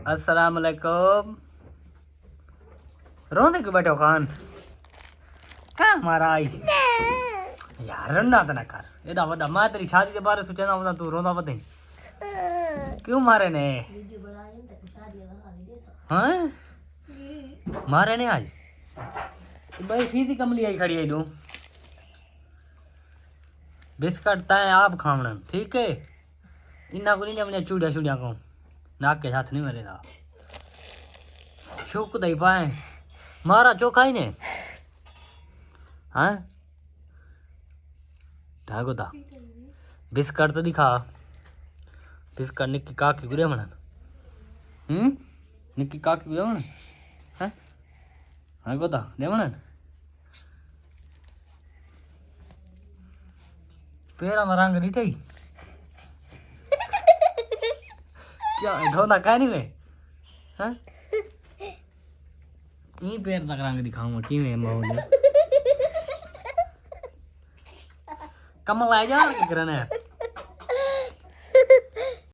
अस्सलाम वालेकुम। रोंदे क्यों बैठो खान? कहाँ हमारा आई यार रंडा तो ना कर। एदा वदा मैं तेरी शादी के बारे सोचना वदा तू रोंदा वदे क्यों मारे ने? हाँ मारे ने आज भाई फीसी कमली आई खड़ी है तू। बिस्कट तय आप खावना ठीक है। इन्ना को नहीं अपने चूड़िया चूड़िया को नाक के साथ नहीं मरेगा। शुक दई पाए मारा चोखा ही ने। हाँ ढागो दा बिस्कट तो दिखा। बिस्कट निक्की काकी गुरे मनन निक्की काकी गुरे मनन। हाँ हाँ गोदा दे मनन पेरा में रंग नहीं क्या धोना कह नहीं वे। हाँ ई पैर तक रंग दिखाऊंगा कि मैं माहौल कमल आ जा क्या करना है।